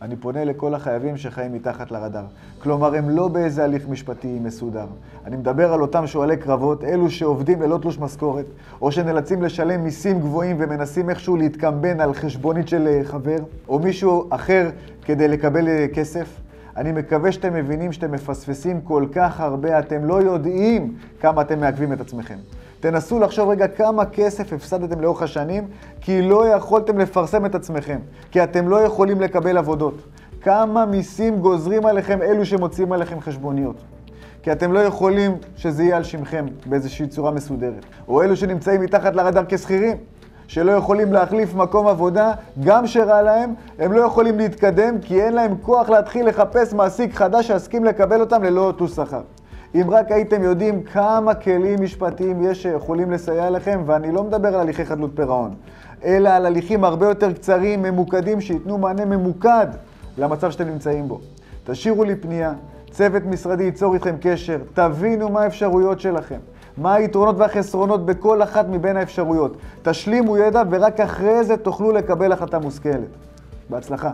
אני פונה לכל החייבים שחיים מתחת לרדאר. כלומר, הם לא באיזה הליך משפטי מסודר. אני מדבר על אותם שואלי קרבות, אלו שעובדים ללא תלוש משכורת, או שנאלצים לשלם מיסים גבוהים ומנסים איכשהו להתקמבן על חשבונית של חבר, או מישהו אחר כדי לקבל כסף. אני מקווה שאתם מבינים שאתם מפספסים כל כך הרבה, אתם לא יודעים כמה אתם מעכבים את עצמכם. תנסו לחשוב רגע כמה כסף הפסדתם לאורך השנים, כי לא יכולתם לפרסם את עצמכם, כי אתם לא יכולים לקבל עבודות. כמה מיסים גוזרים עליכם אלו שמוצאים עליכם חשבוניות. כי אתם לא יכולים שזה יהיה על שמכם באיזושהי צורה מסודרת. או אלו שנמצאים מתחת לרדאר כשכירים, שלא יכולים להחליף מקום עבודה, גם שרע להם, הם לא יכולים להתקדם, כי אין להם כוח להתחיל לחפש מעסיק חדש שיסכים לקבל אותם ללא תלוש שכר. אם רק הייתם יודעים כמה כלים משפטיים יש שיכולים לסייע לכם, ואני לא מדבר על הליכי חדלות פירעון, אלא על הליכים הרבה יותר קצרים, ממוקדים, שיתנו מענה ממוקד למצב שאתם נמצאים בו. תשאירו לי פנייה, צוות משרדי ייצור איתכם קשר, תבינו מה האפשרויות שלכם, מה היתרונות והחסרונות בכל אחת מבין האפשרויות. תשלימו ידע ורק אחרי זה תוכלו לקבל החלטה מושכלת. בהצלחה.